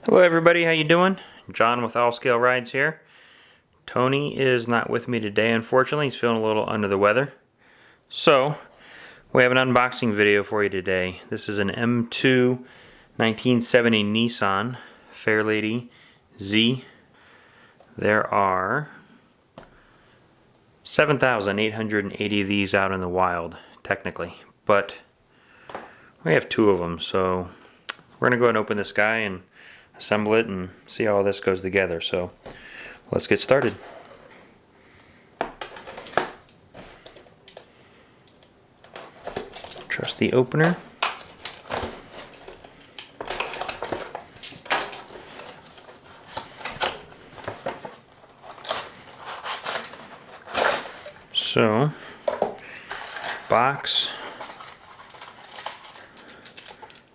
Hello everybody, how you doing? John with All Scale Rides here. Tony is not with me today, unfortunately. He's feeling a little under the weather. So, we have an unboxing video for you today. This is an M2 1970 Nissan Fairlady Z. There are 7,880 of these out in the wild, technically. But we have two of them, so we're going to go ahead and open this guy and assemble it and see how all this goes together. So let's get started. Trusty opener. So, box,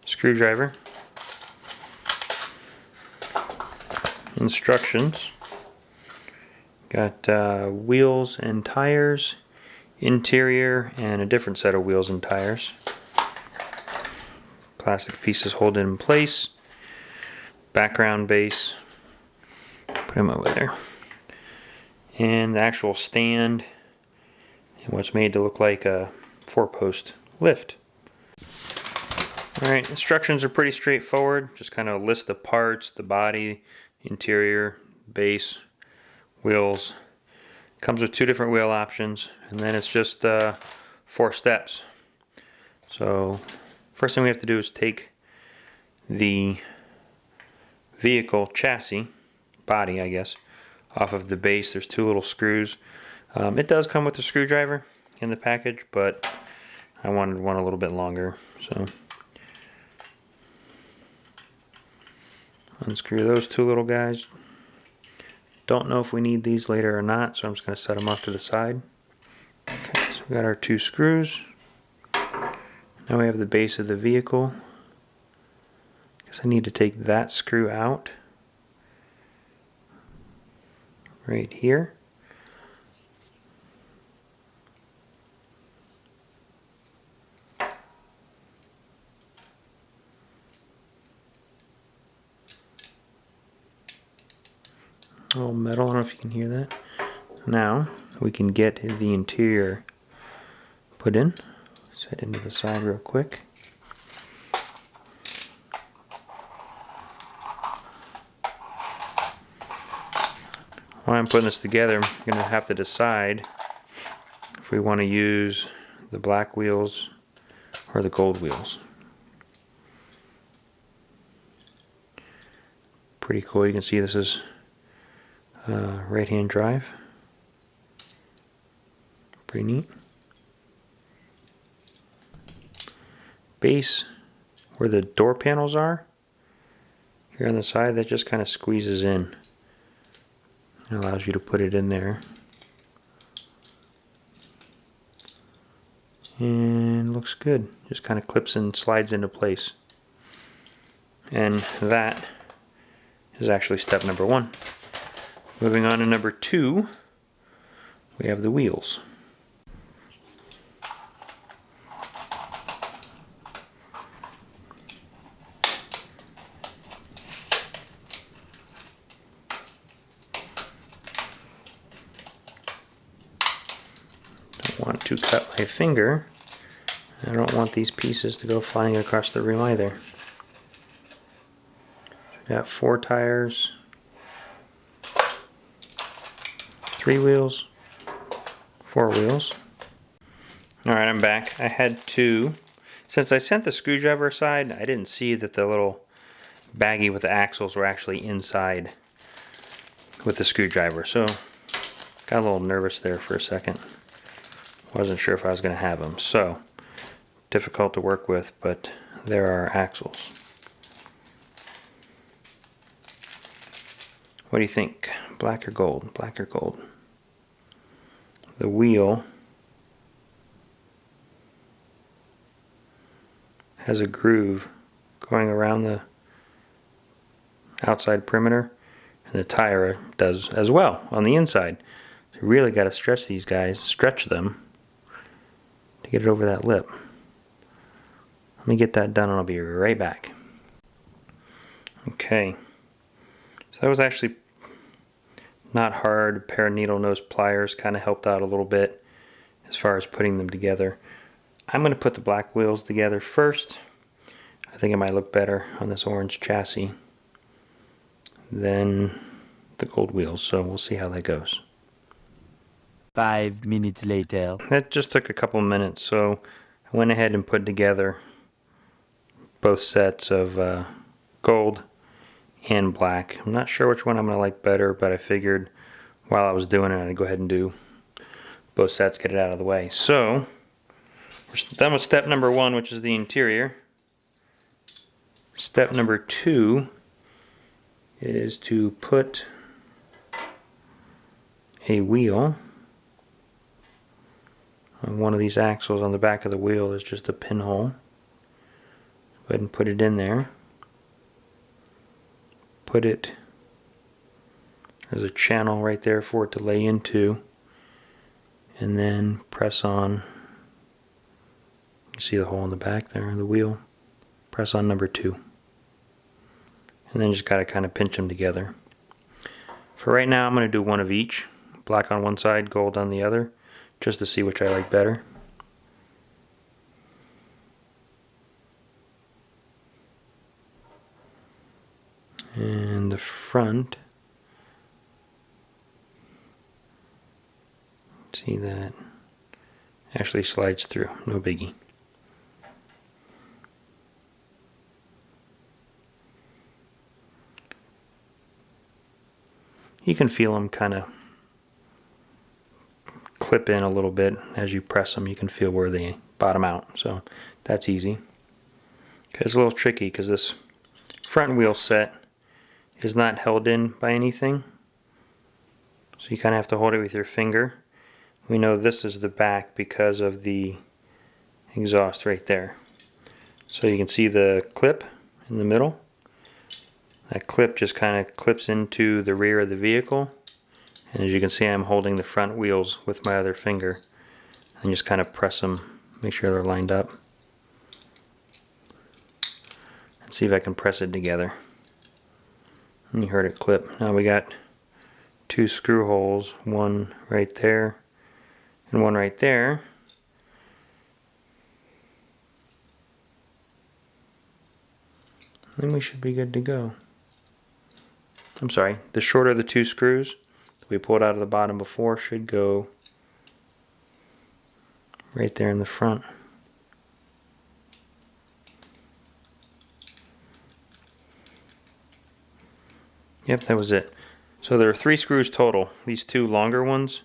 screwdriver, instructions, got wheels and tires, interior, and a different set of wheels and tires, plastic pieces hold it in place, background base, put them over there, and the actual stand, and what's made to look like a 4-post lift. Alright, instructions are pretty straightforward, just kind of a list of parts, the body, interior, base, wheels. Comes with 2 different wheel options, and then it's just 4 steps. So first thing we have to do is take the vehicle chassis, body I guess, off of the base. There's 2 little screws. It does come with a screwdriver in the package, but I wanted one a little bit longer, so unscrew those 2 little guys. Don't know if we need these later or not, so I'm just going to set them off to the side. Okay, so we got our 2 screws. Now we have the base of the vehicle. Guess I need to take that screw out right here. A little metal, I don't know if you can hear that. Now we can get the interior put in. Set into the side real quick. While I'm putting this together, I'm going to have to decide if we want to use the black wheels or the gold wheels. Pretty cool. You can see this is right-hand drive. Pretty neat. Base, where the door panels are, here on the side, that just kind of squeezes in. It allows you to put it in there. And looks good. Just kind of clips and slides into place. And that is actually step number 1. Moving on to number 2, we have the wheels. Don't want to cut my finger. I don't want these pieces to go flying across the room either. We got 4 tires. 3 wheels, 4 wheels. Alright, I'm back. I had to, since I sent the screwdriver aside, I didn't see that the little baggie with the axles were actually inside with the screwdriver. So, got a little nervous there for a second. Wasn't sure if I was going to have them. So, difficult to work with, but there are axles. What do you think? Black or gold? Black or gold? The wheel has a groove going around the outside perimeter, and the tire does as well on the inside. So you really got to stretch these guys, stretch them to get it over that lip. Let me get that done and I'll be right back. Okay, So that was actually not hard. A pair of needle nose pliers kind of helped out a little bit as far as putting them together. I'm going to put the black wheels together first. I think it might look better on this orange chassis than the gold wheels, so we'll see how that goes. 5 minutes later. That just took a couple minutes, so I went ahead and put together both sets of gold and black. I'm not sure which one I'm going to like better, but I figured while I was doing it I'd go ahead and do both sets, get it out of the way. So we're done with step number 1, which is the interior. Step number 2 is to put a wheel on one of these axles. On the back of the wheel is just a pinhole. Go ahead and put it in there. Put it, there's a channel right there for it to lay into, and then press on. You see the hole in the back there of the wheel. Press on number 2. And then just got to kind of pinch them together. For right now I'm going to do one of each. Black on one side, gold on the other, just to see which I like better. And the front, see that actually slides through, no biggie. You can feel them kind of clip in a little bit as you press them. You can feel where they bottom out, so that's easy. It's a little tricky because this front wheel set is not held in by anything, so you kind of have to hold it with your finger. We know this is the back because of the exhaust right there. So you can see the clip in the middle. That clip just kind of clips into the rear of the vehicle, and as you can see I'm holding the front wheels with my other finger and just kind of press them, make sure they're lined up, and see if I can press it together. And you heard it clip. Now we got 2 screw holes, one right there and one right there. Then we should be good to go. I'm sorry, the shorter of the 2 screws that we pulled out of the bottom before should go right there in the front. Yep, that was it. So there are 3 screws total. These 2 longer ones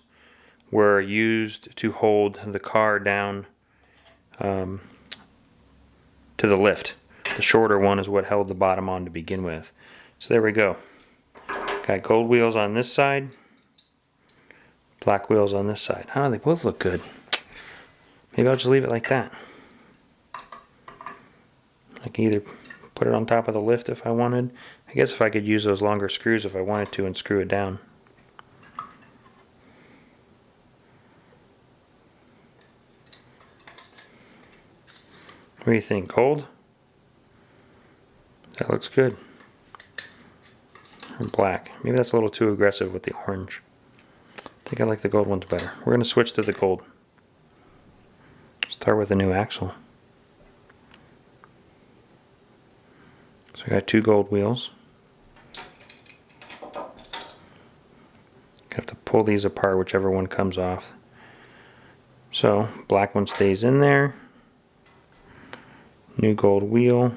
were used to hold the car down to the lift. The shorter one is what held the bottom on to begin with. So there we go. Got gold wheels on this side, black wheels on this side. I don't know, they both look good. Maybe I'll just leave it like that. I can either put it on top of the lift if I wanted. I guess if I could use those longer screws if I wanted to and screw it down. What do you think? Gold? That looks good. Or black. Maybe that's a little too aggressive with the orange. I think I like the gold ones better. We're going to switch to the gold. Start with a new axle. So I got 2 gold wheels. Have to pull these apart, whichever one comes off. So black one stays in there. New gold wheel.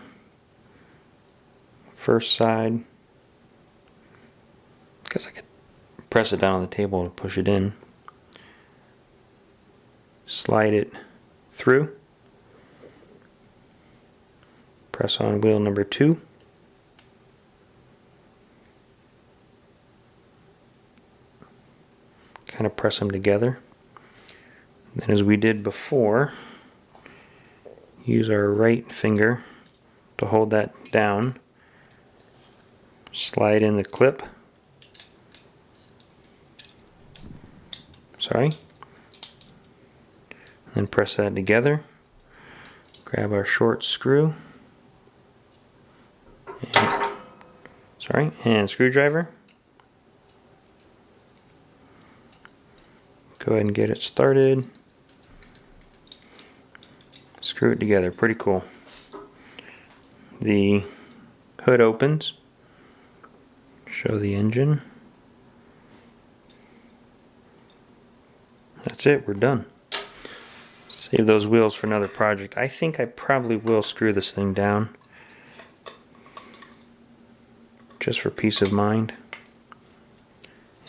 First side. Guess I could press it down on the table and push it in. Slide it through. Press on wheel number 2. Kind of press them together. Then, as we did before, use our right finger to hold that down. Slide in the clip. Sorry. Then press that together. Grab our short screw. And Sorry, and screwdriver. Go ahead and get it started. Screw it together, pretty cool. The hood opens. Show the engine. That's it, we're done. Save those wheels for another project. I think I probably will screw this thing down, just for peace of mind.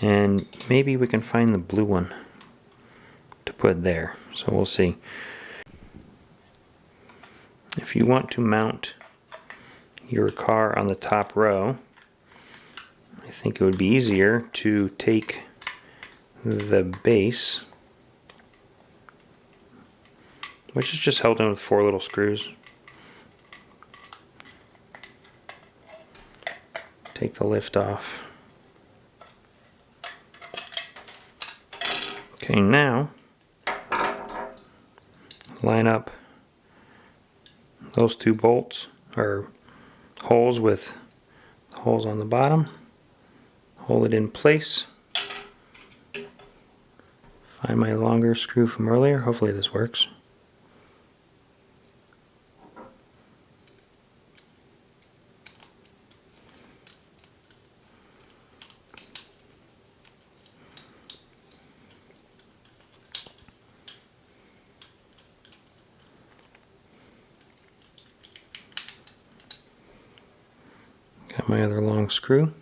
And maybe we can find the blue one to put there, so we'll see. If you want to mount your car on the top row, I think it would be easier to take the base, which is just held in with 4 little screws. Take the lift off. Okay, now line up those 2 bolts or holes with holes on the bottom. Hold it in place. Find my longer screw from earlier. Hopefully this works. Got my other long screw.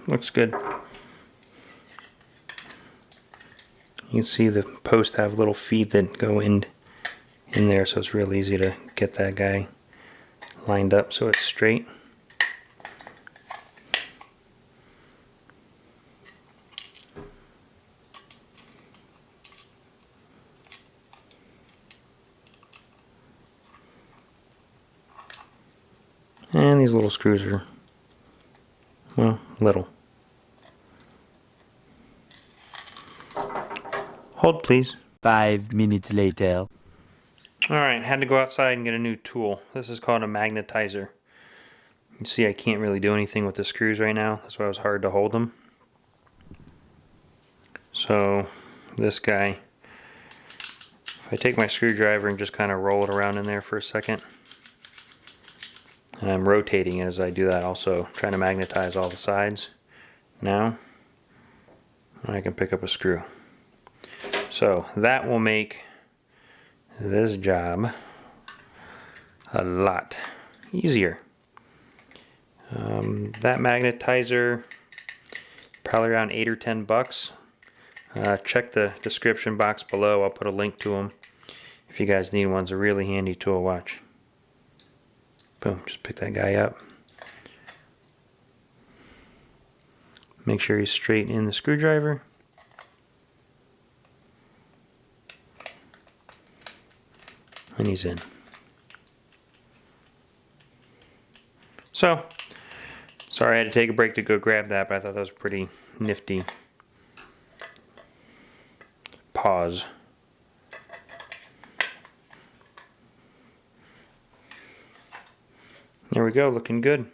Looks good. You can see the posts have little feet that go in there, so it's real easy to get that guy lined up so it's straight. And these little screws are, well, little. Hold please. 5 minutes later. Alright, had to go outside and get a new tool. This is called a magnetizer. You can see I can't really do anything with the screws right now. That's why it was hard to hold them. So this guy, if I take my screwdriver and just kind of roll it around in there for a second, and I'm rotating as I do that, also trying to magnetize all the sides. Now I can pick up a screw. So that will make this job a lot easier. That magnetizer, probably around $8 or $10. Check the description box below. I'll put a link to them if you guys need one. It's a really handy tool. Watch. Boom, just pick that guy up. Make sure he's straight in the screwdriver. And he's in. So, sorry I had to take a break to go grab that, but I thought that was pretty nifty. Pause. There we go, looking good.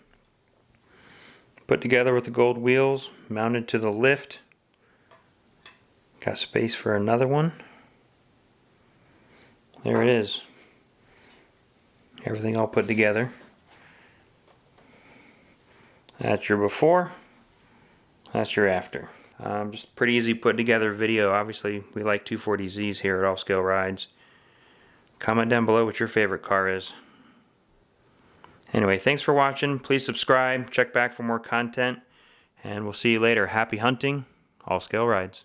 Put together with the gold wheels, mounted to the lift. Got space for another one. There it is. Everything all put together. That's your before. That's your after. Just pretty easy put together video. Obviously, we like 240z's here at All Scale Rides. Comment down below what your favorite car is. Anyway, thanks for watching. Please subscribe. Check back for more content. And we'll see you later. Happy hunting. All Scale Rides.